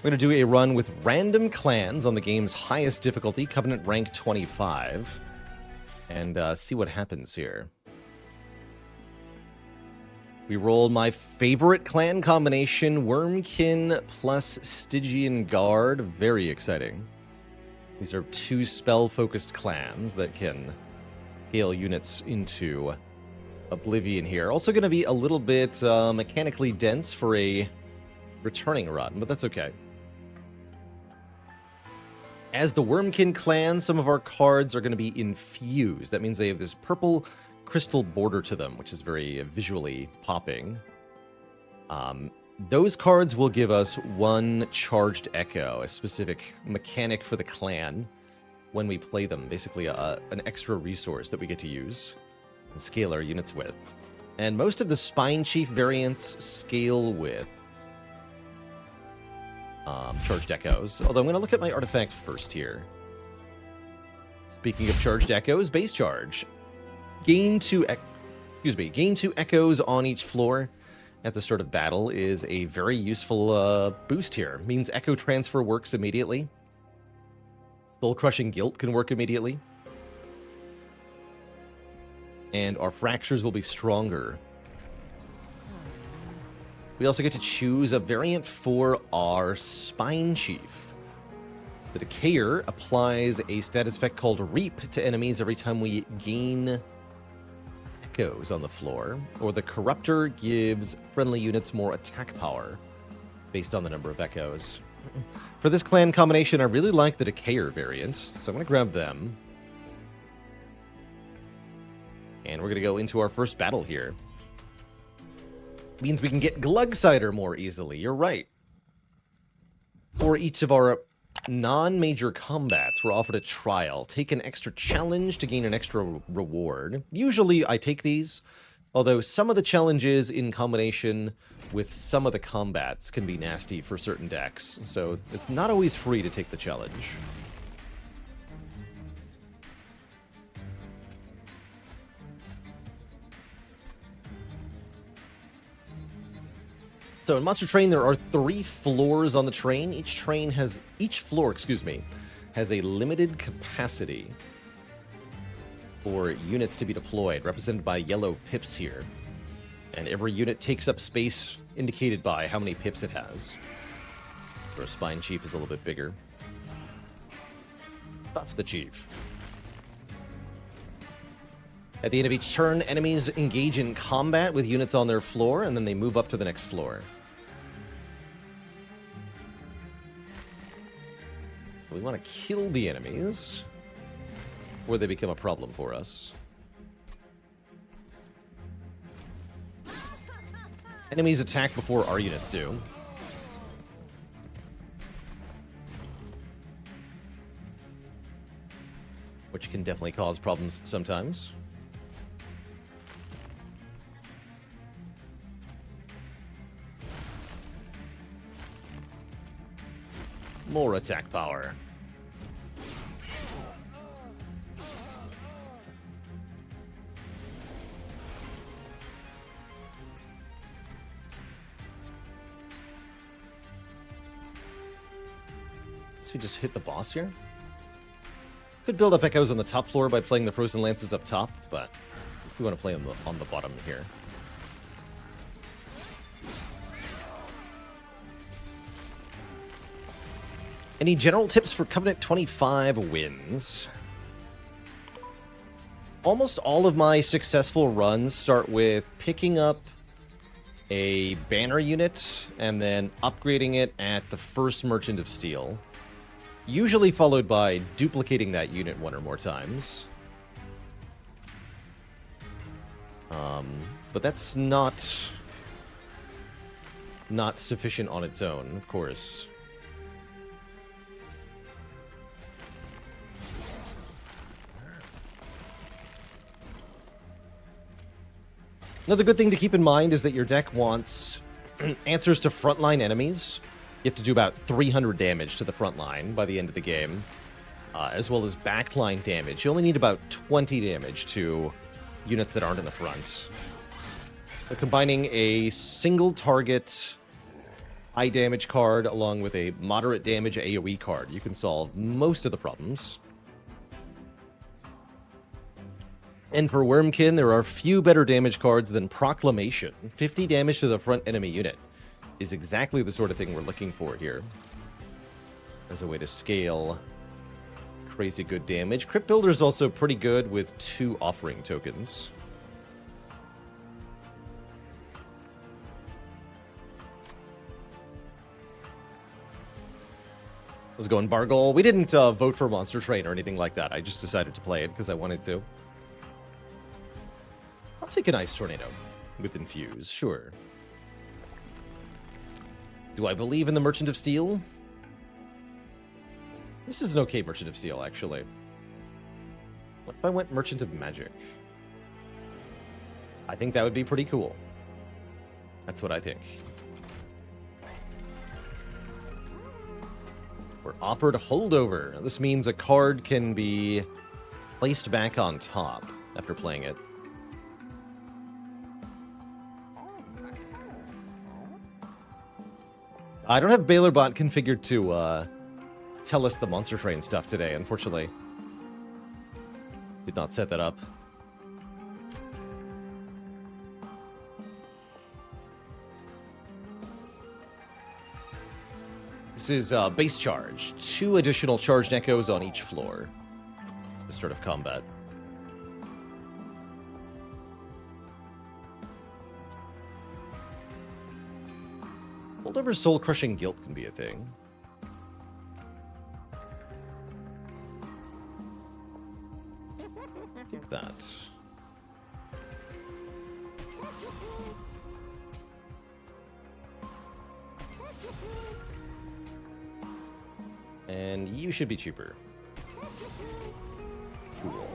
We're going to do a run with random clans on the game's highest difficulty, Covenant rank 25, and see what happens here. We rolled my favorite clan combination, Wormkin plus Stygian Guard. Very exciting. These are two spell-focused clans that can scale units into oblivion here. Also going to be a little bit mechanically dense for a returning run, but that's okay. As the Wormkin clan, some of our cards are going to be infused. That means they have this purple crystal border to them, which is very visually popping. Those cards will give us one charged echo, a specific mechanic for the clan when we play them. Basically, an extra resource that we get to use and scale our units with. And most of the Spine Chief variants scale with charged echoes. Although I'm going to look at my artifact first here. Speaking of charged echoes, base charge. Gain two echoes on each floor at the start of battle is a very useful boost here. Means echo transfer works immediately. Soul Crushing Guilt can work immediately. And our fractures will be stronger. We also get to choose a variant for our Spine Chief. The Decayer applies a status effect called Reap to enemies every time we gain echoes on the floor, or the Corruptor gives friendly units more attack power based on the number of echoes. For this clan combination, I really like the Decayer variant, so I'm going to grab them. And we're going to go into our first battle here. Means we can get Glugsider more easily, you're right. For each of our non-major combats, we're offered a trial. Take an extra challenge to gain an extra reward. Usually I take these, although some of the challenges in combination with some of the combats can be nasty for certain decks, so it's not always free to take the challenge. So in Monster Train, there are 3 floors on the train. Each floor has a limited capacity for units to be deployed, represented by yellow pips here. And every unit takes up space indicated by how many pips it has. Our Spine Chief is a little bit bigger. Buff the Chief. At the end of each turn, enemies engage in combat with units on their floor, and then they move up to the next floor. So we want to kill the enemies, or they become a problem for us. Enemies attack before our units do. Which can definitely cause problems sometimes. More attack power. So we just hit the boss here? Could build up echoes on the top floor by playing the Frozen Lances up top, but we want to play on the bottom here. Any general tips for Covenant 25 wins? Almost all of my successful runs start with picking up a banner unit and then upgrading it at the first Merchant of Steel. Usually followed by duplicating that unit one or more times. But that's not sufficient on its own, of course. Another good thing to keep in mind is that your deck wants answers to frontline enemies. You have to do about 300 damage to the front line by the end of the game, as well as backline damage. You only need about 20 damage to units that aren't in the front. So combining a single target high damage card along with a moderate damage AoE card. You can solve most of the problems. And for Wormkin, there are few better damage cards than Proclamation. 50 damage to the front enemy unit is exactly the sort of thing we're looking for here as a way to scale crazy good damage. Crypt Builder is also pretty good with 2 offering tokens. Let's go in Bargol. We didn't vote for Monster Train or anything like that. I just decided to play it because I wanted to. I'll take an Ice Tornado with Infuse, sure. Do I believe in the Merchant of Steel? This is an okay Merchant of Steel, actually. What if I went Merchant of Magic? I think that would be pretty cool. That's what I think. We're offered Holdover. This means a card can be placed back on top after playing it. I don't have Baalorlord configured to tell us the Monster Train stuff today, unfortunately. Did not set that up. This is base charge. 2 additional charged echoes on each floor at the start of combat. Holdover soul-crushing guilt can be a thing. Take that. And you should be cheaper. Cool.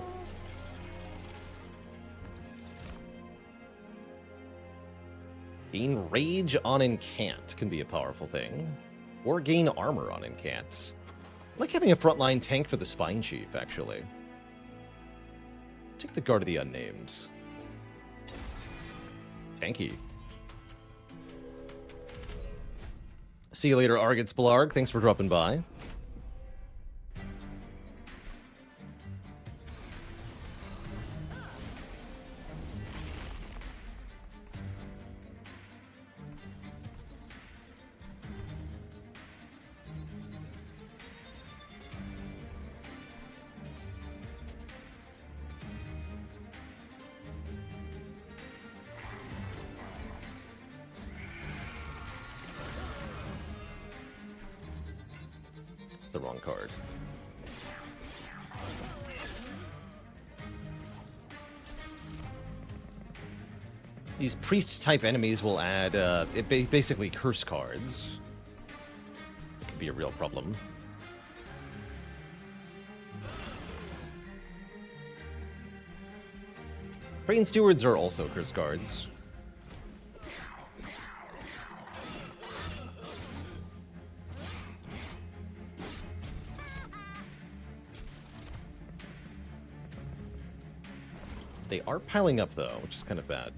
Gain Rage on Incant can be a powerful thing. Or gain Armor on Incant. I like having a frontline tank for the Spine Chief, actually. Take the Guard of the Unnamed. Tanky. See you later, Argid Spalarg. Thanks for dropping by. The wrong card. These priest-type enemies will add basically curse cards. It could be a real problem. Train Stewards are also curse cards. They are piling up, though, which is kind of bad.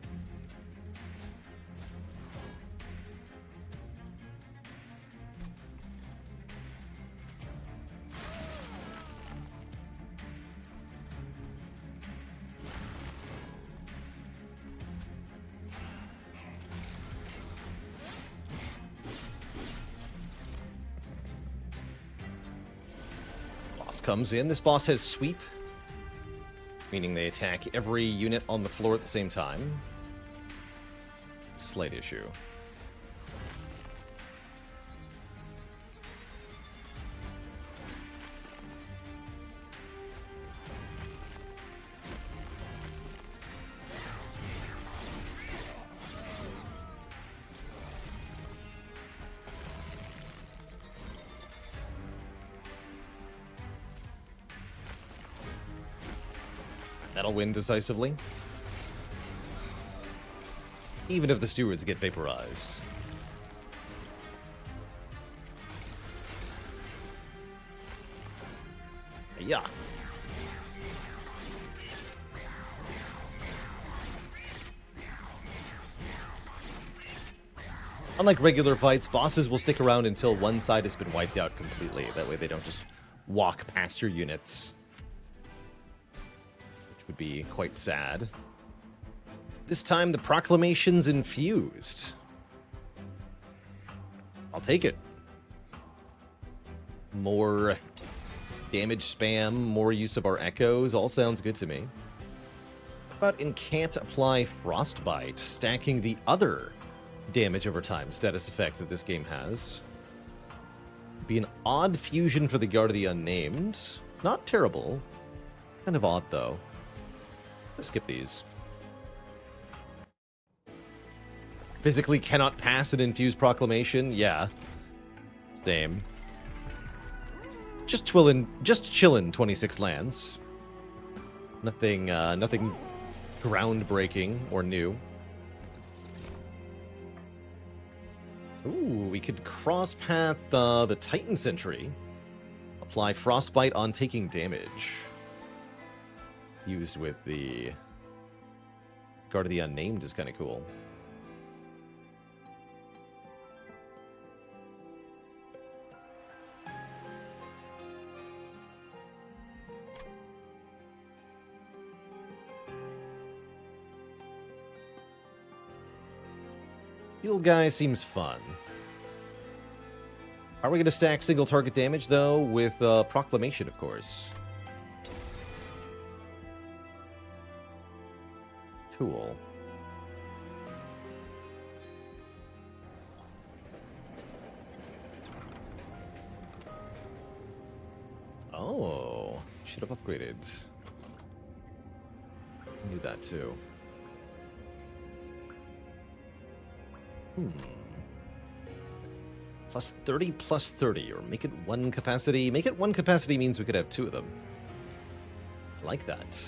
Boss comes in. This boss has sweep, meaning they attack every unit on the floor at the same time. Slight issue. That'll win decisively. Even if the stewards get vaporized. Yeah. Unlike regular fights, bosses will stick around until one side has been wiped out completely. That way they don't just walk past your units, which would be quite sad. This time, the proclamation's infused. I'll take it. More damage spam, more use of our echoes, all sounds good to me. But in can't apply Frostbite, stacking the other damage over time status effect that this game has. Be an odd fusion for the Guard of the Unnamed. Not terrible. Kind of odd, though. Let's skip these. Physically cannot pass an infused proclamation? Yeah. Same. Just chillin' 26 lands. Nothing groundbreaking or new. Ooh, we could cross-path the Titan Sentry. Apply Frostbite on taking damage. Used with the Guard of the Unnamed is kind of cool. Heal guy seems fun. Are we going to stack single target damage, though, with Proclamation, of course? Cool. Oh, should have upgraded. Knew that, too. Plus 30, plus 30, or make it one capacity. Make it one capacity means we could have two of them. I like that.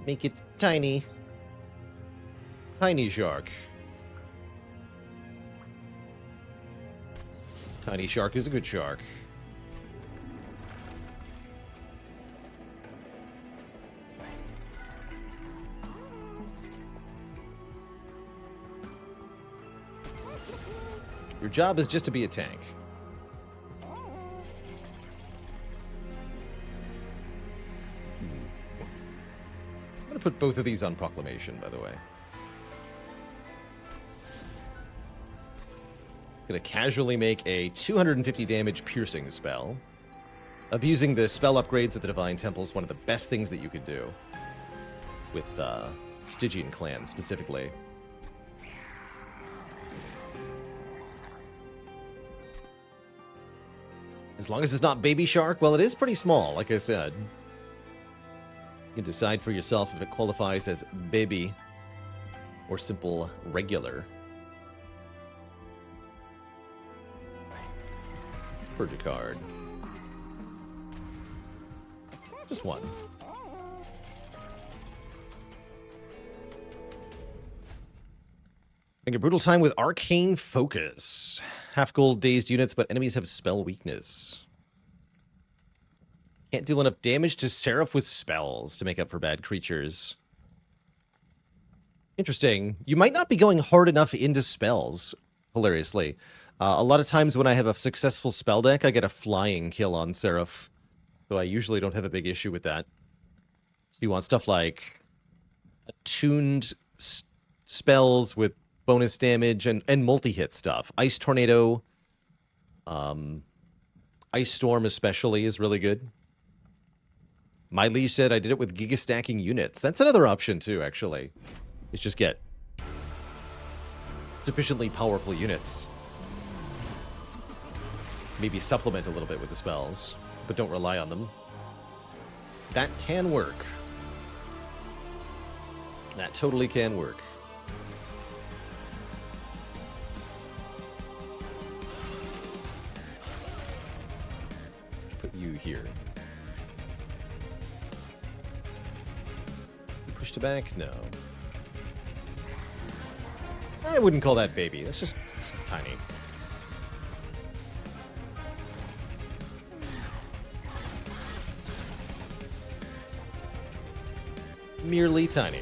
Make it tiny. Tiny shark. Tiny shark is a good shark. Your job is just to be a tank. I'm going to put both of these on Proclamation, by the way. Going to casually make a 250 damage piercing spell. Abusing the spell upgrades at the Divine Temple is one of the best things that you could do. With Stygian Clan, specifically. As long as it's not Baby Shark, well, it is pretty small, like I said. You can decide for yourself if it qualifies as baby or simple regular. Purge a card. Just one. Make a brutal time with Arcane Focus. Half gold dazed units, but enemies have spell weakness. Can't deal enough damage to Seraph with spells to make up for bad creatures. Interesting. You might not be going hard enough into spells, hilariously. A lot of times when I have a successful spell deck, I get a flying kill on Seraph. So I usually don't have a big issue with that. So you want stuff like attuned spells with bonus damage and multi-hit stuff. Ice Tornado, Ice Storm especially is really good. My liege said I did it with Giga stacking units. That's another option too, actually. It's just get sufficiently powerful units. Maybe supplement a little bit with the spells, but don't rely on them. That can work. That totally can work. Put you here. Push to back? No. I wouldn't call that baby. That's just tiny. Merely tiny.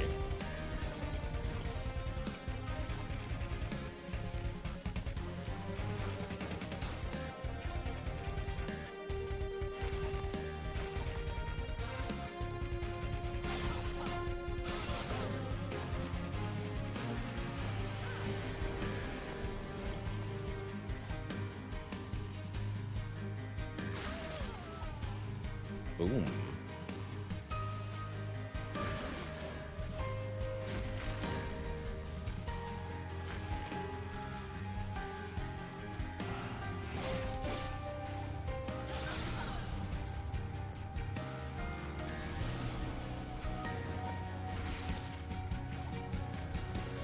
Boom.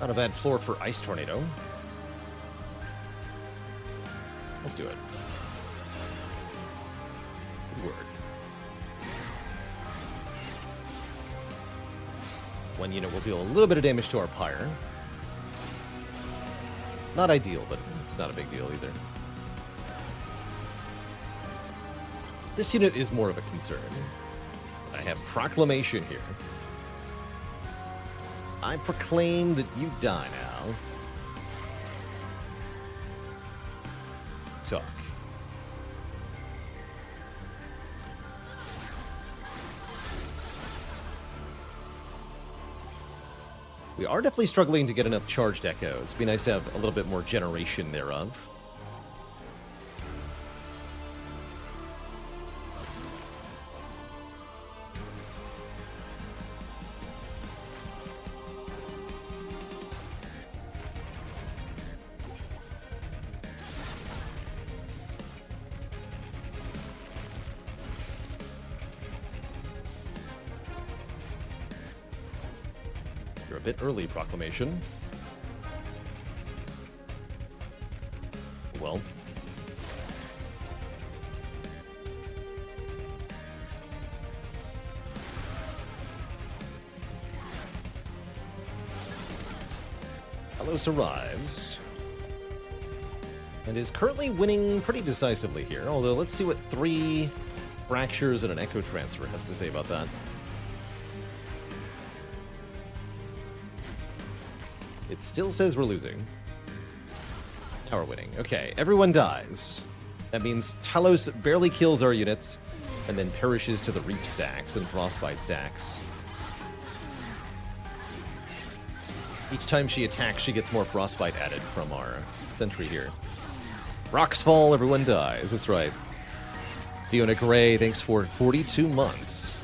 Not a bad floor for Ice Tornado. Let's do it. Good work. One unit will deal a little bit of damage to our Pyre. Not ideal, but it's not a big deal either. This unit is more of a concern. I have Proclamation here. I proclaim that you die now. Talk. We are definitely struggling to get enough charged echoes. It'd be nice to have a little bit more generation thereof. A bit early, Proclamation. Well. Talos arrives. And is currently winning pretty decisively here. Although, let's see what 3 fractures and an echo transfer has to say about that. It still says we're losing. Now we're winning. Okay, everyone dies. That means Talos barely kills our units and then perishes to the Reap stacks and Frostbite stacks. Each time she attacks, she gets more Frostbite added from our sentry here. Rocks fall, everyone dies. That's right. Fiona Gray, thanks for 42 months.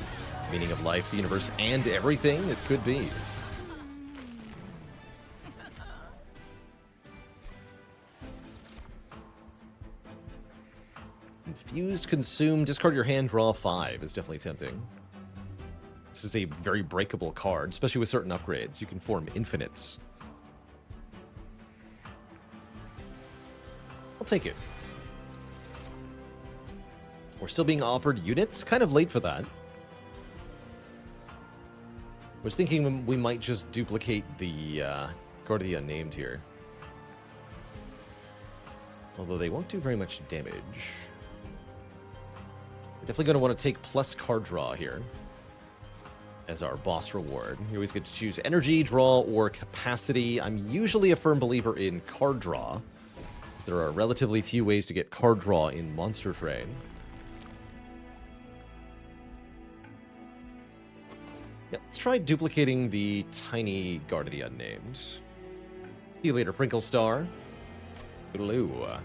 Meaning of life, the universe, and everything it could be. Infused, consume, discard your hand, draw 5 is definitely tempting. This is a very breakable card, especially with certain upgrades. You can form infinites. I'll take it. We're still being offered units. Kind of late for that. Was thinking we might just duplicate the Guard of the Unnamed here. Although they won't do very much damage. We're definitely going to want to take plus card draw here as our boss reward. You always get to choose energy, draw, or capacity. I'm usually a firm believer in card draw, because there are relatively few ways to get card draw in Monster Train. Yeah, let's try duplicating the tiny Guard of the Unnamed. See you later, Prinkle Star. Toodaloo.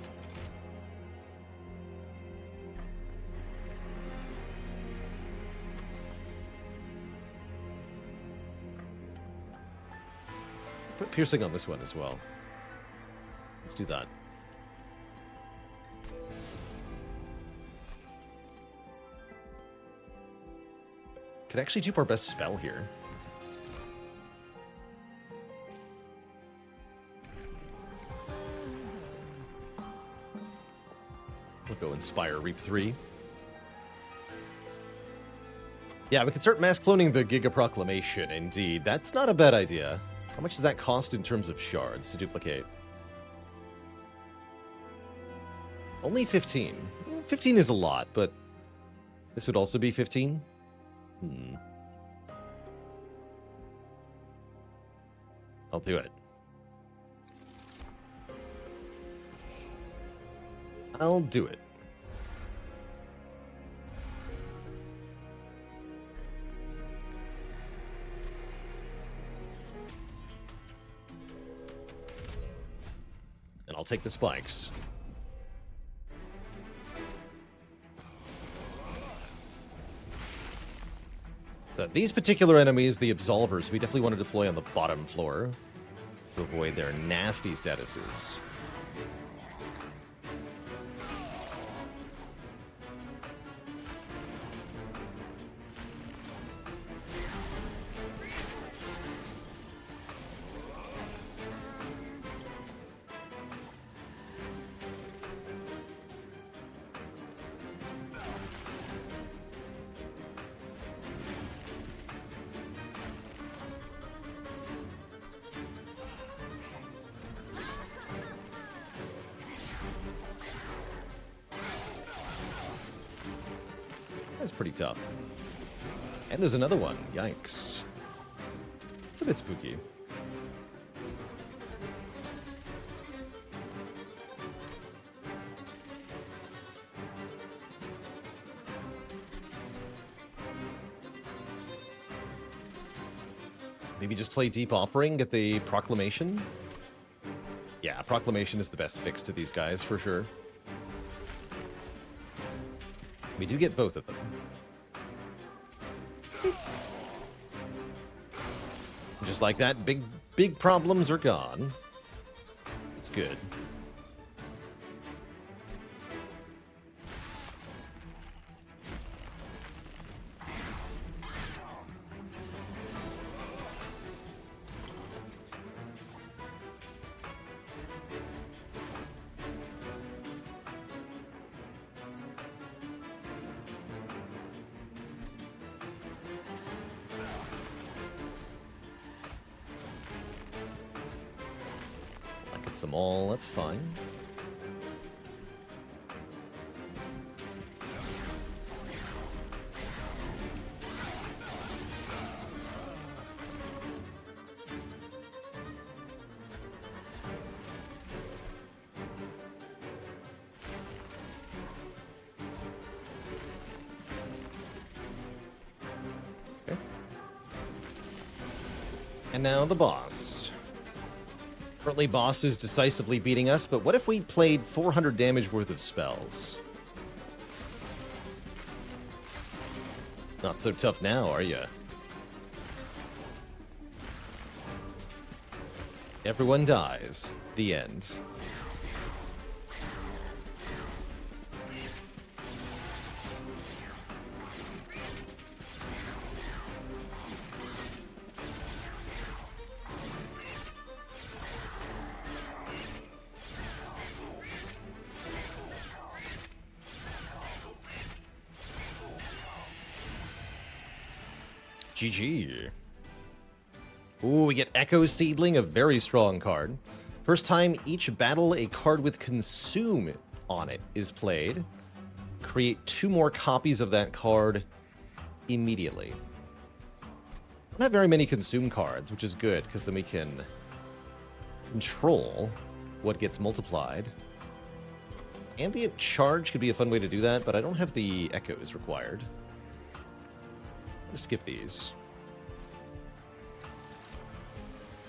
Put piercing on this one as well. Let's do that. Could actually dupe our best spell here. We'll go Inspire Reap 3. Yeah, we can start mass cloning the Giga Proclamation, indeed. That's not a bad idea. How much does that cost in terms of shards to duplicate? Only 15. 15 is a lot, but this would also be 15? I'll do it. I'll do it. And I'll take the spikes. So these particular enemies, the Absolvers, we definitely want to deploy on the bottom floor to avoid their nasty statuses. That's pretty tough. And there's another one. Yikes. It's a bit spooky. Maybe just play Deep Offering, get the Proclamation? Yeah, Proclamation is the best fix to these guys, for sure. We do get both of them. Just like that, big problems are gone. It's good. Them all, that's fine. Okay. And now the boss. Currently, boss is decisively beating us, but what if we played 400 damage worth of spells? Not so tough now, are ya? Everyone dies. The end. GG. Ooh, we get Echo Seedling, a very strong card. First time each battle a card with Consume on it is played. Create 2 more copies of that card immediately. Don't have very many Consume cards, which is good, because then we can control what gets multiplied. Ambient Charge could be a fun way to do that, but I don't have the Echoes required. Let's skip these.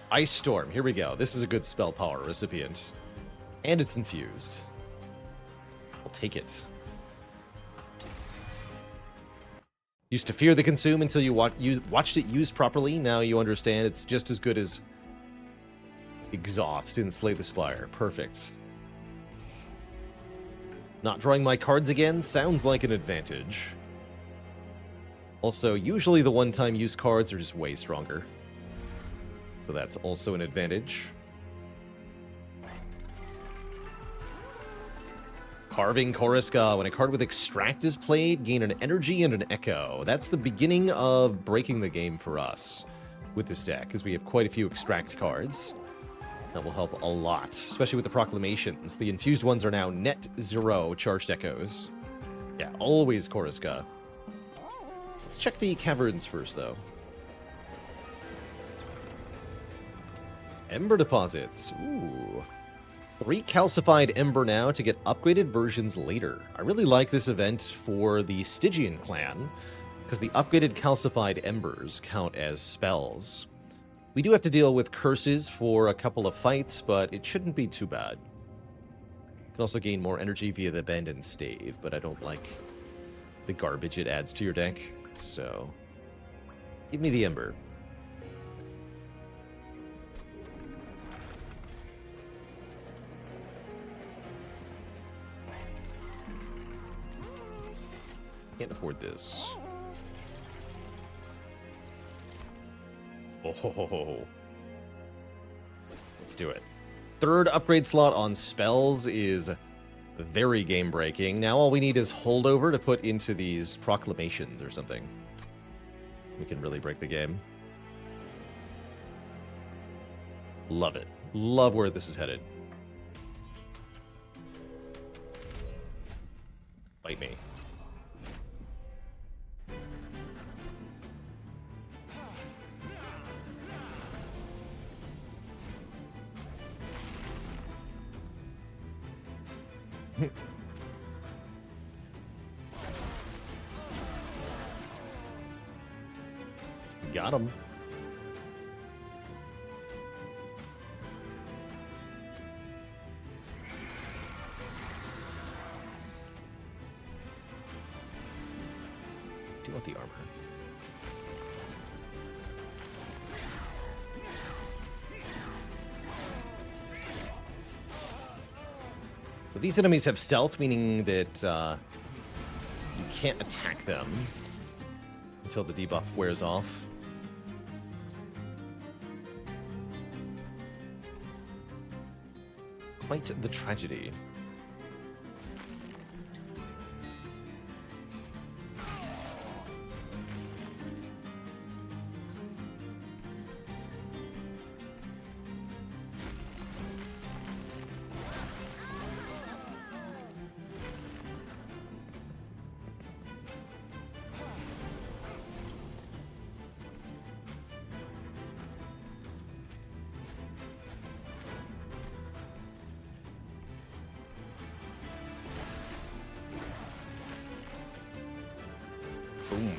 Ice Storm, here we go. This is a good spell power recipient. And it's infused. I'll take it. Used to fear the Consume until you watched it used properly. Now you understand it's just as good as Exhaust in Slay the Spire. Perfect. Not drawing my cards again sounds like an advantage. Also, usually the one-time use cards are just way stronger. So that's also an advantage. Carving Koriska. When a card with Extract is played, gain an energy and an echo. That's the beginning of breaking the game for us with this deck, because we have quite a few Extract cards. That will help a lot, especially with the Proclamations. The infused ones are now net 0 charged echoes. Yeah, always Koriska. Let's check the caverns first, though. Ember deposits. Ooh. 3 calcified ember now to get upgraded versions later. I really like this event for the Stygian clan, because the upgraded calcified embers count as spells. We do have to deal with curses for a couple of fights, but it shouldn't be too bad. You can also gain more energy via the Bend and Stave, but I don't like the garbage it adds to your deck, so Give me the Ember. Can't afford this. Oh, let's do it. Third upgrade slot on spells is very game-breaking. Now all we need is holdover to put into these proclamations or something. We can really break the game. Love it. Love where this is headed. Bite me. Got him. Do you want the armor? So these enemies have stealth, meaning that you can't attack them until the debuff wears off. Quite the tragedy. Boom.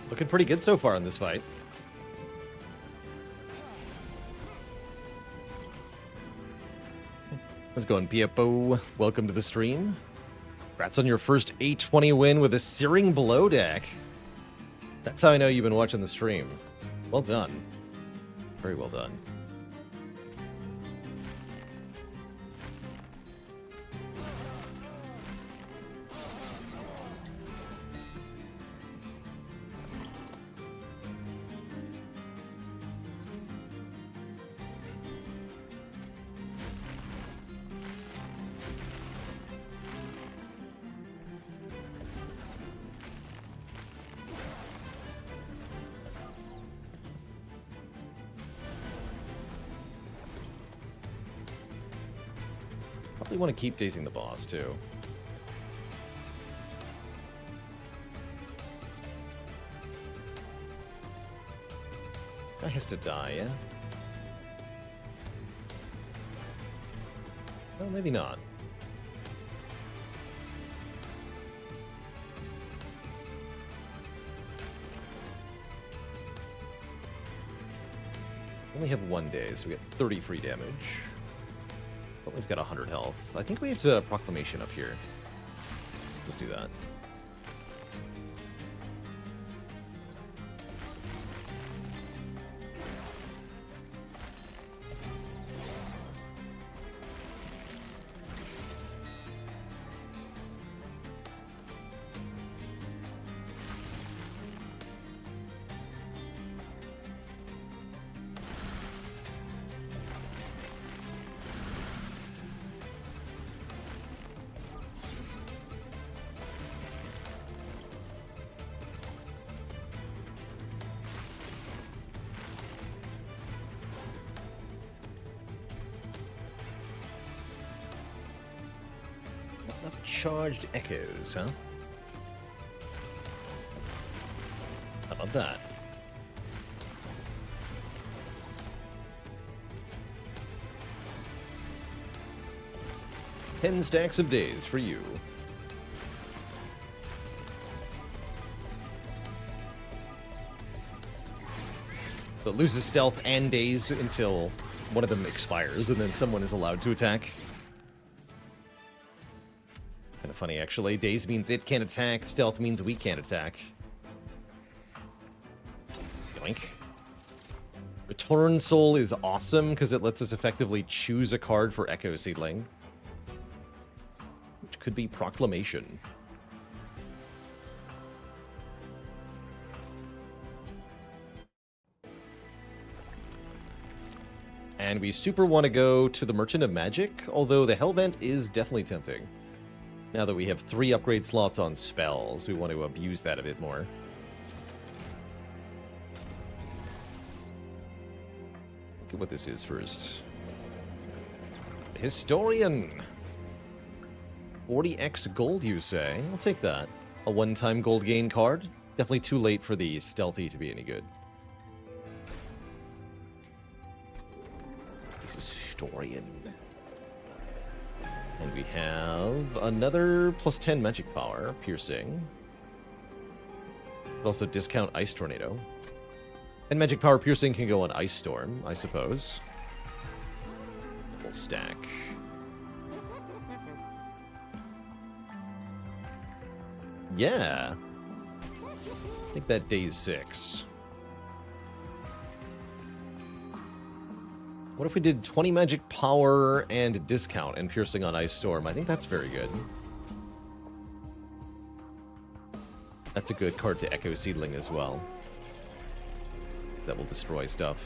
Looking pretty good so far in this fight. How's it going, Piepo? Welcome to the stream. Congrats on your first 820 win with a Searing Blow deck. That's how I know you've been watching the stream. Well done. Very well done. Probably want to keep dazing the boss, too. Guy has to die, yeah? Well, maybe not. Only have 1 day, so we get 30 free damage. But he's got 100 health. I think we have to Proclamation up here. Let's do that. Charged echoes, huh? How about that? Ten stacks of days for you. So it loses stealth and dazed until one of them expires, and then someone is allowed to attack. Kind of funny, actually. Daze means it can't attack. Stealth means we can't attack. Yoink. Return Soul is awesome because it lets us effectively choose a card for Echo Seedling, which could be Proclamation. And we super want to go to the Merchant of Magic, although the Hellvent is definitely tempting. Now that we have 3 upgrade slots on spells, we want to abuse that a bit more. Look at what this is first. Historian. 40x gold, you say? I'll take that. A one-time gold gain card. Definitely too late for the stealthy to be any good. Historian. And we have another plus 10 magic power, piercing. But also discount Ice Tornado. And magic power piercing can go on Ice Storm, I suppose. Full stack. Yeah. I think that Daze 6. What if we did 20 magic power and discount and piercing on Ice Storm? I think that's very good. That's a good card to Echo Seedling as well. That will destroy stuff.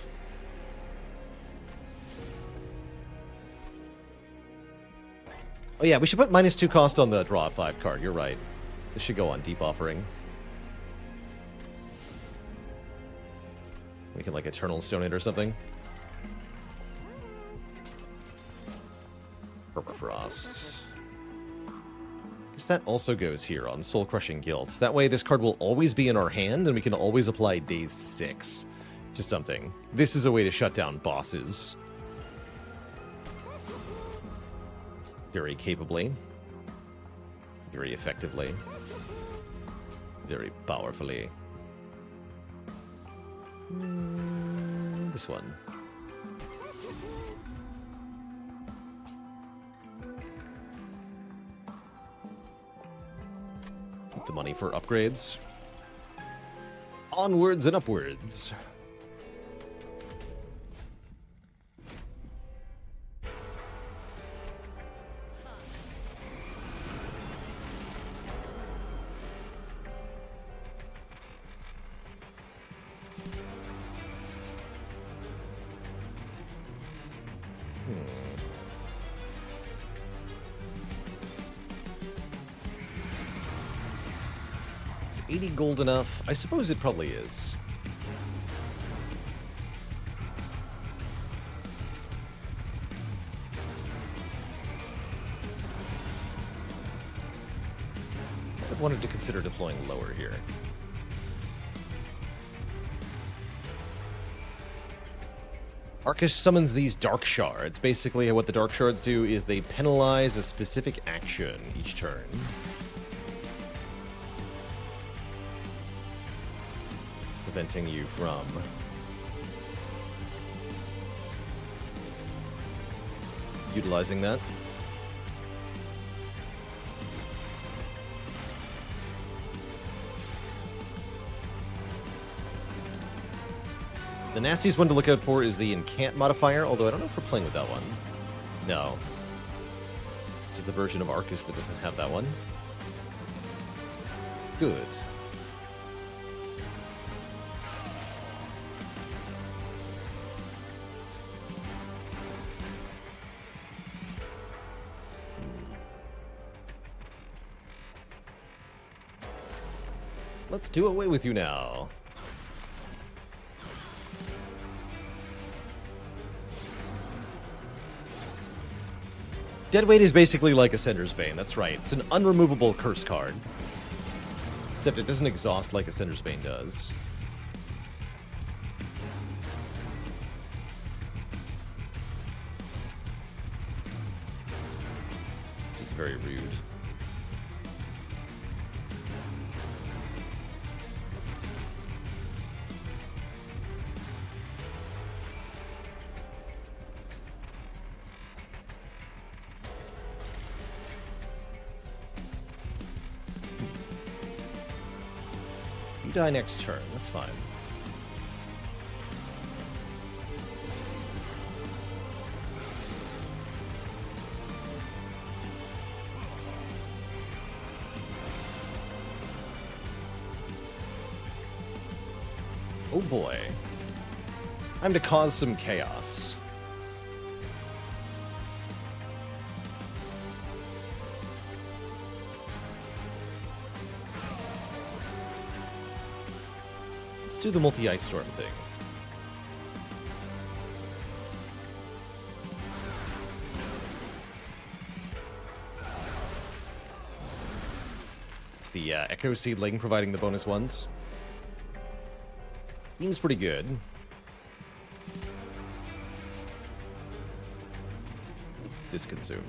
Oh yeah, we should put -2 cost on the draw 5 card. You're right. This should go on Deep Offering. We can like Eternal Stone it or something. Permafrost. Guess that also goes here on Soul Crushing Guilt. That way this card will always be in our hand and we can always apply Dazed 6 to something. This is a way to shut down bosses. Very capably. Very effectively. Very powerfully. This one. Keep the money for upgrades. Onwards and upwards. Is 80 gold enough? I suppose it probably is. I wanted to consider deploying lower here. Arcus summons these Dark Shards. Basically, what the Dark Shards do is they penalize a specific action each turn. Preventing you from utilizing that. The nastiest one to look out for is the Incant modifier, although I don't know if we're playing with that one. No. This is the version of Arcus that doesn't have that one. Good. Let's do away with you now. Deadweight is basically like Ascender's Bane, that's right. It's an unremovable curse card. Except it doesn't exhaust like Ascender's Bane does. It's very rude. die next turn. That's fine. Oh boy. Time to cause some chaos. Let's do the multi-ice storm thing. It's the Echo Seedling providing the bonus ones. Seems pretty good. Disconsume.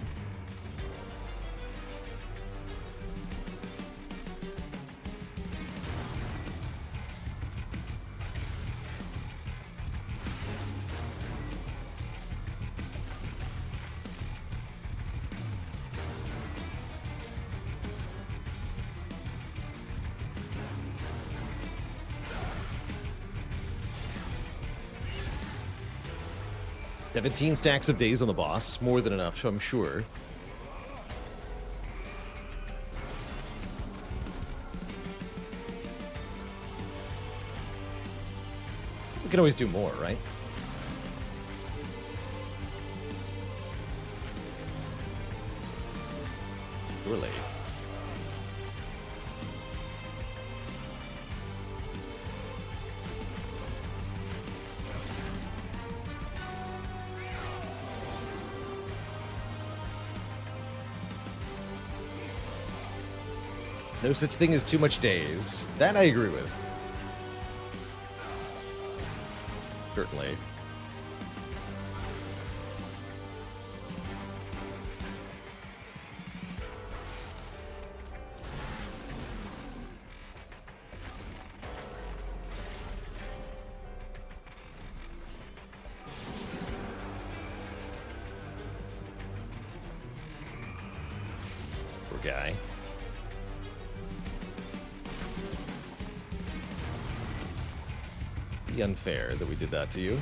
$17 stacks of days on the boss. More than enough, I'm sure. We can always do more, right? Surely. No such thing as too much days. That I agree with. Certainly. Poor guy. Unfair that we did that to you.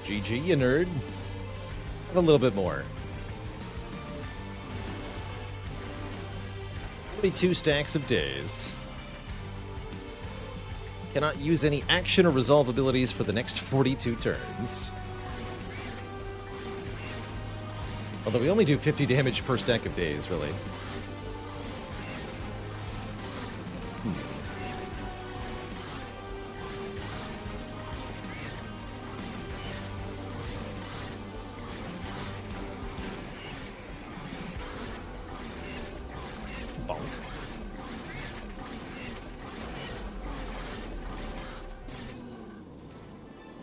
GG, you nerd. Have a little bit more. 42 stacks of dazed. Cannot use any action or resolve abilities for the next 42 turns. Although we only do 50 damage per stack of days, really.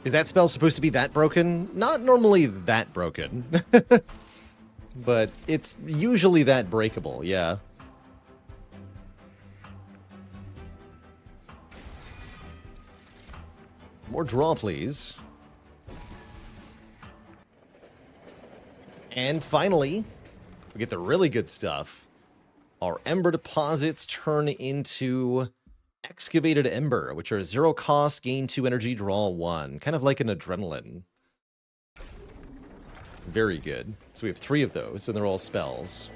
Is that spell supposed to be that broken? Not normally that broken. But it's usually that breakable, yeah. More draw, please. And finally, we get the really good stuff. Our Ember deposits turn into Excavated Ember, which are 0 cost, gain 2 energy, draw 1. Kind of like an adrenaline. Very good. So we have 3 of those, and they're all spells.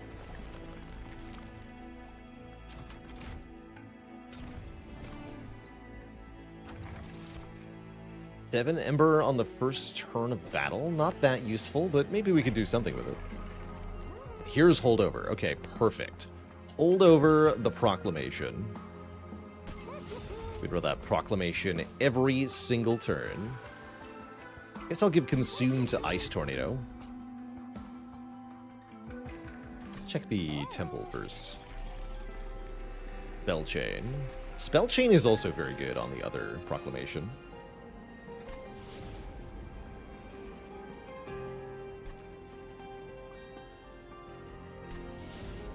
Seven Ember on the first turn of battle. Not that useful, but maybe we could do something with it. Here's Holdover. Okay, perfect. Hold over the Proclamation. We'd roll that Proclamation every single turn. Guess I'll give Consume to Ice Tornado. Let's check the Temple first. Spell Chain. Spell Chain is also very good on the other proclamation.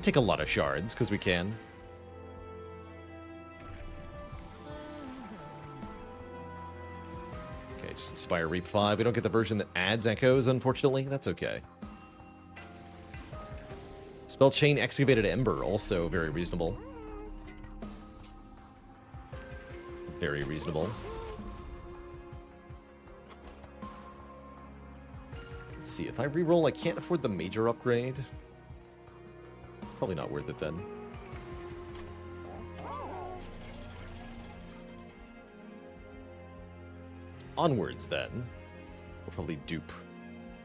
Take a lot of shards, because we can. Okay, just Inspire Reap 5. We don't get the version that adds echoes, unfortunately. That's okay. Spell Chain Excavated Ember, also very reasonable. Very reasonable. Let's see, if I reroll, I can't afford the major upgrade. Probably not worth it then. Onwards then. We'll probably dupe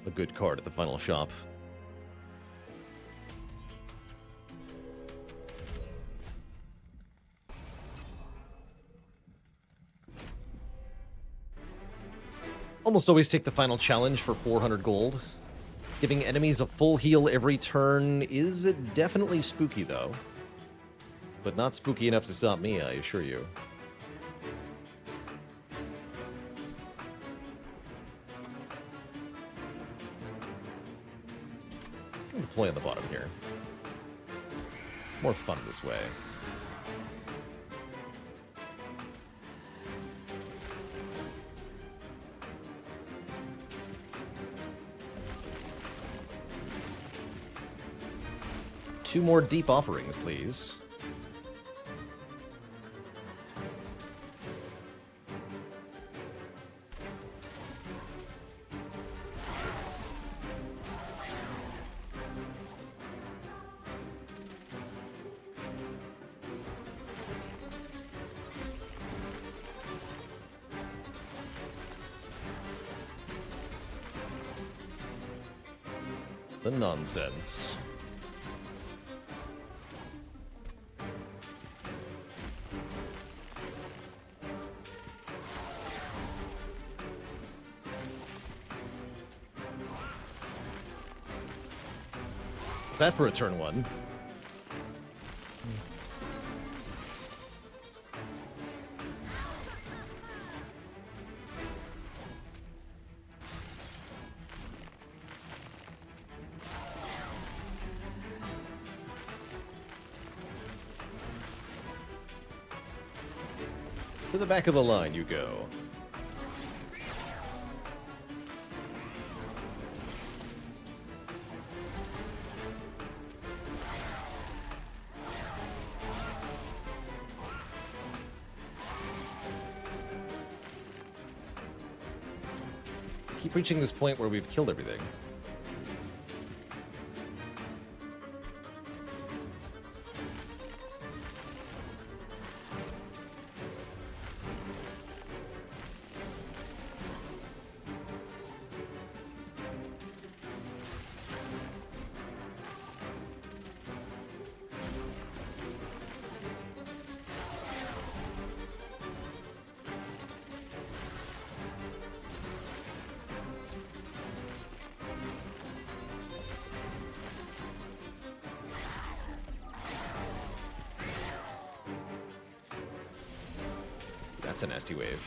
a good card at the final shop. Almost always take the final challenge for 400 gold. Giving enemies a full heal every turn is definitely spooky, though. But not spooky enough to stop me, I assure you. I'm going to deploy on the bottom here. More fun this way. Two more deep offerings, please. The nonsense. That for a turn one. To the back of the line you go. Keep reaching this point where we've killed everything. That's a nasty wave.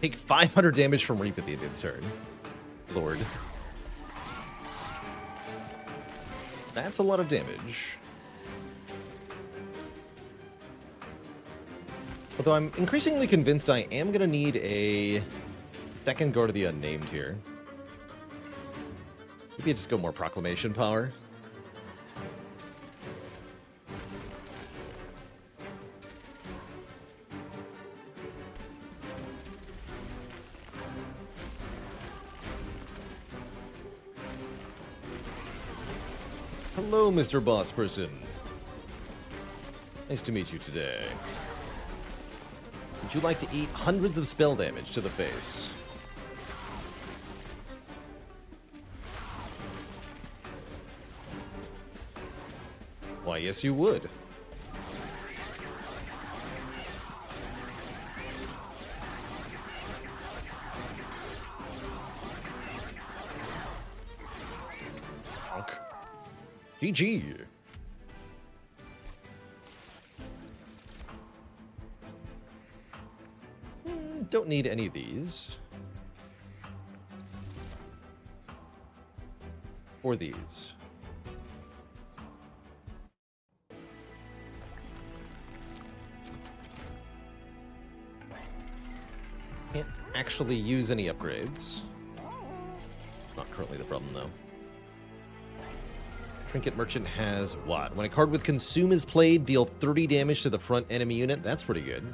Take 500 damage from Reap at the end of the turn. Lord. That's a lot of damage. Although I'm increasingly convinced I am going to need a second Guard of the Unnamed here. Maybe I just go more Proclamation power. Hello, Mr. Boss Person. Nice to meet you today. Would you like to eat hundreds of spell damage to the face? Why, yes, you would. GG. Don't need any of these. Or these. Can't actually use any upgrades. Not currently the problem, though. Trinket Merchant has what? When a card with Consume is played, deal 30 damage to the front enemy unit. That's pretty good.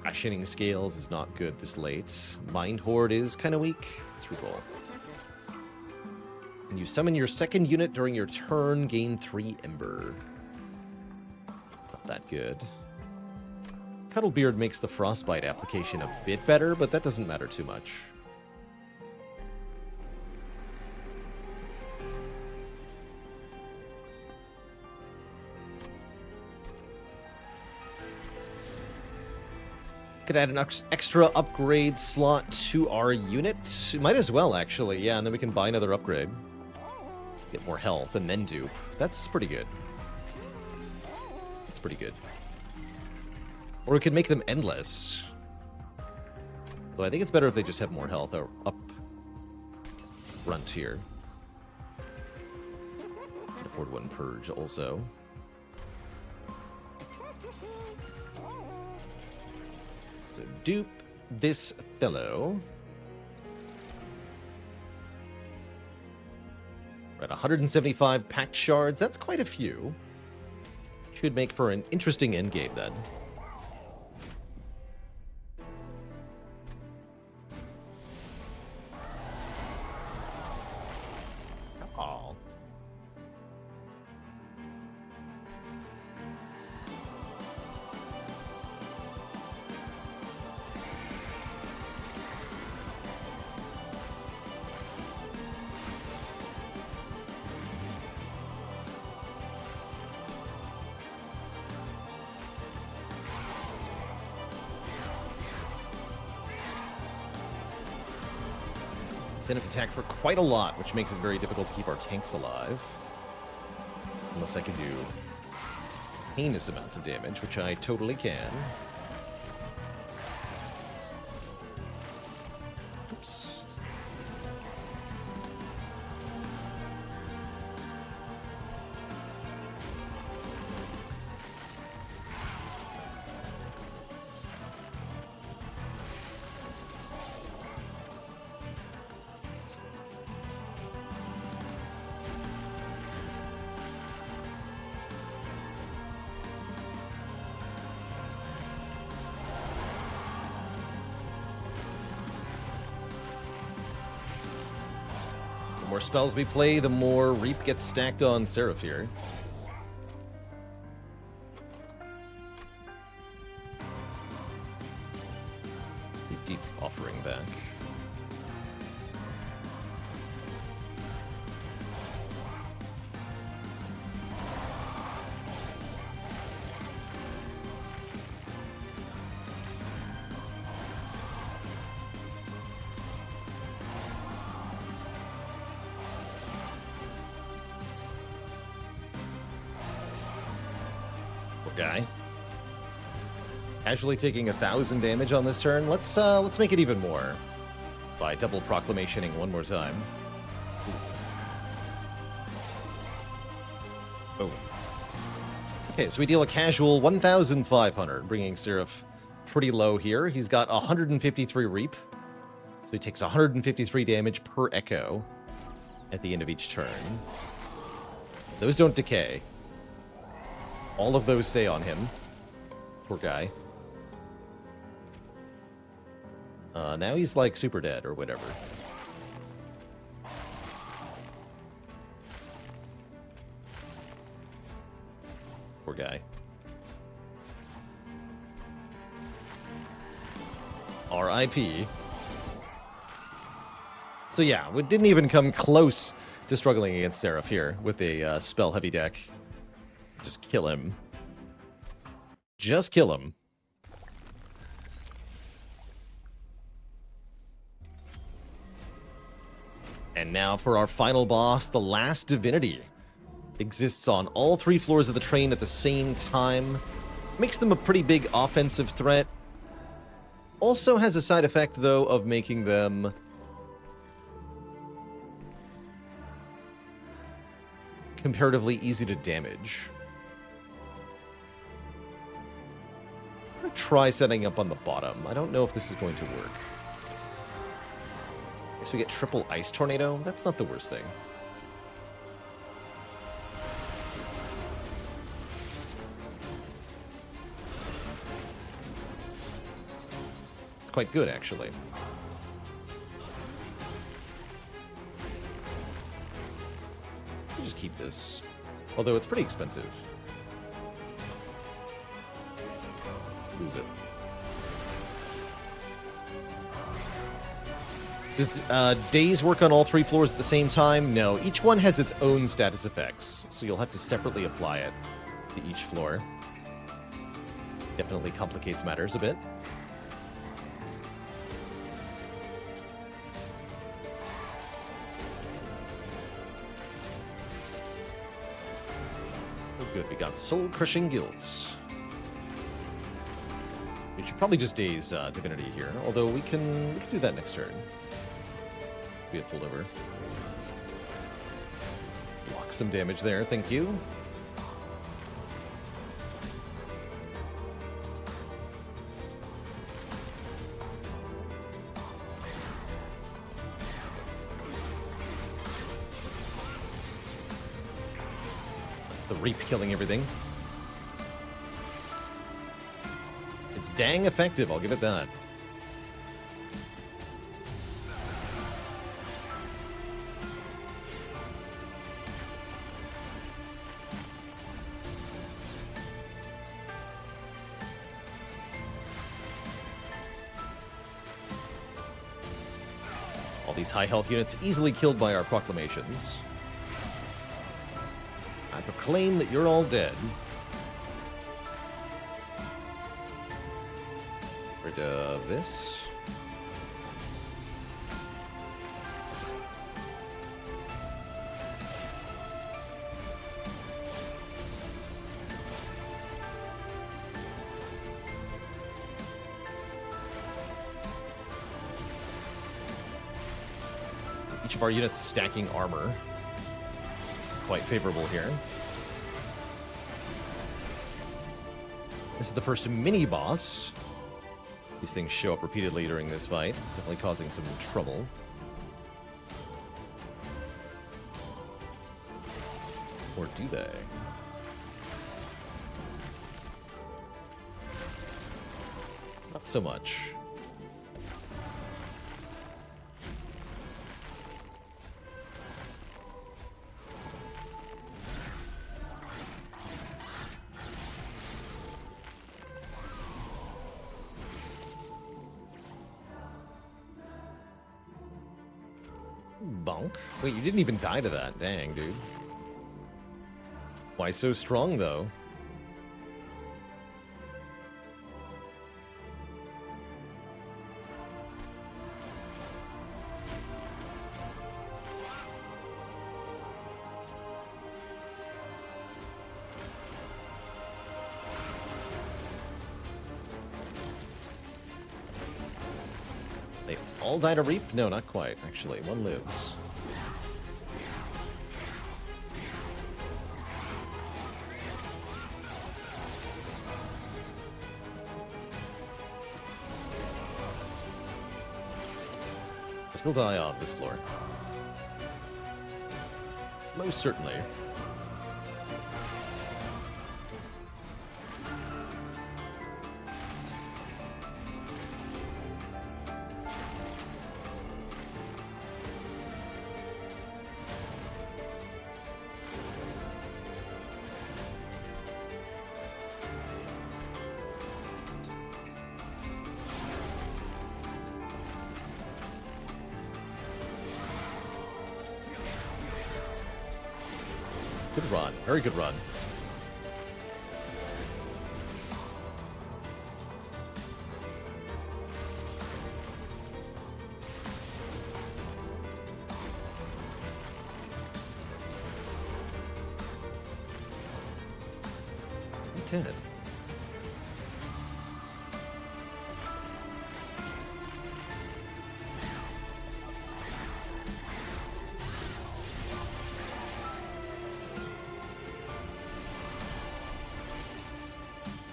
Rationing Scales is not good this late. Mind Horde is kind of weak. Let's reroll. And you summon your second unit during your turn, gain 3 Ember. Not that good. Cuddlebeard makes the Frostbite application a bit better, but that doesn't matter too much. Could add an extra upgrade slot to our unit. Might as well, actually. Yeah, and then we can buy another upgrade. Get more health and then dupe. That's pretty good. That's pretty good. Or we could make them endless. Though I think it's better if they just have more health up front here. Can afford one purge also. So dupe this fellow. We're at 175 packed shards. That's quite a few. Should make for an interesting endgame then. Oh. Zenith attack for quite a lot, which makes it very difficult to keep our tanks alive. Unless I can do heinous amounts of damage, which I totally can. Oops. The more spells we play, the more Reap gets stacked on Seraph here. Deep offering back. Guy. Casually taking 1,000 damage on this turn. Let's make it even more by double proclamationing one more time. Boom. Okay, so we deal a casual 1,500, bringing Seraph pretty low here. He's got 153 Reap, so he takes 153 damage per echo at the end of each turn. Those don't decay. All of those stay on him. Poor guy. Now he's like super dead or whatever. Poor guy. R.I.P. So yeah, we didn't even come close to struggling against Seraph here with a spell-heavy deck. Just kill him. Just kill him. And now for our final boss, the last Divinity. Exists on all 3 floors of the train at the same time. Makes them a pretty big offensive threat. Also has a side effect, though, of making them comparatively easy to damage. I'm going to try setting up on the bottom. I don't know if this is going to work. Guess we get triple Ice Tornado. That's not the worst thing. It's quite good, actually. I'll just keep this. Although it's pretty expensive. Lose it. Does Daze work on all 3 floors at the same time? No. Each one has its own status effects, so you'll have to separately apply it to each floor. Definitely complicates matters a bit. Oh good, we got Soul-Crushing Guilts. We should probably just Daze Divinity here, although we can do that next turn. We have pulled over. Block some damage there, thank you. The Reap killing everything. It's dang effective, I'll give it that. All these high health units easily killed by our proclamations. I proclaim that you're all dead. Rid of this. Each of our units stacking armor. This is quite favorable here. This is the first mini-boss. These things show up repeatedly during this fight, definitely causing some trouble. Or do they? Not so much. Bonk. Wait, you didn't even die to that. Dang, dude. Why so strong, though? They all died to Reap? No, not quite, actually. One lives. But he'll die on this floor. Most certainly. Good run. Very good run. You did.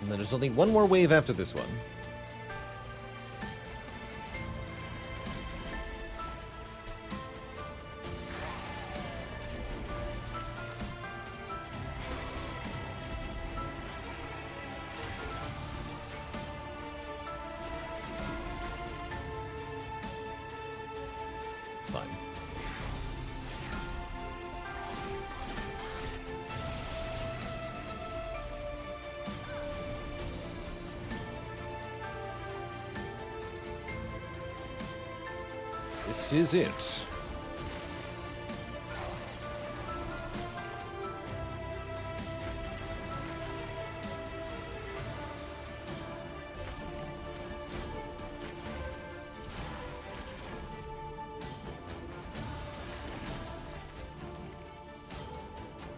And then there's only one more wave after this one. It's fine. This is it.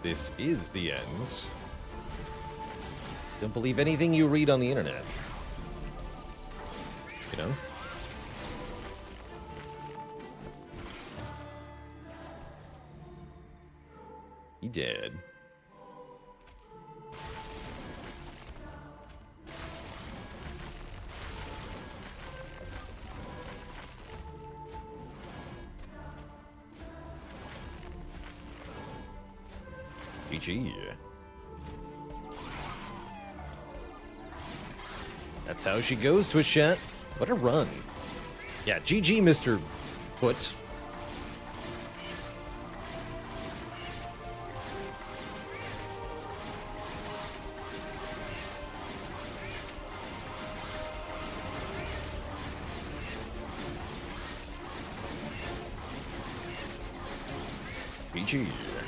This is the end. Don't believe anything you read on the internet. You know? He did. GG. That's how she goes, Twitch chat. What a run. Yeah, GG, Mr. Foot. GG.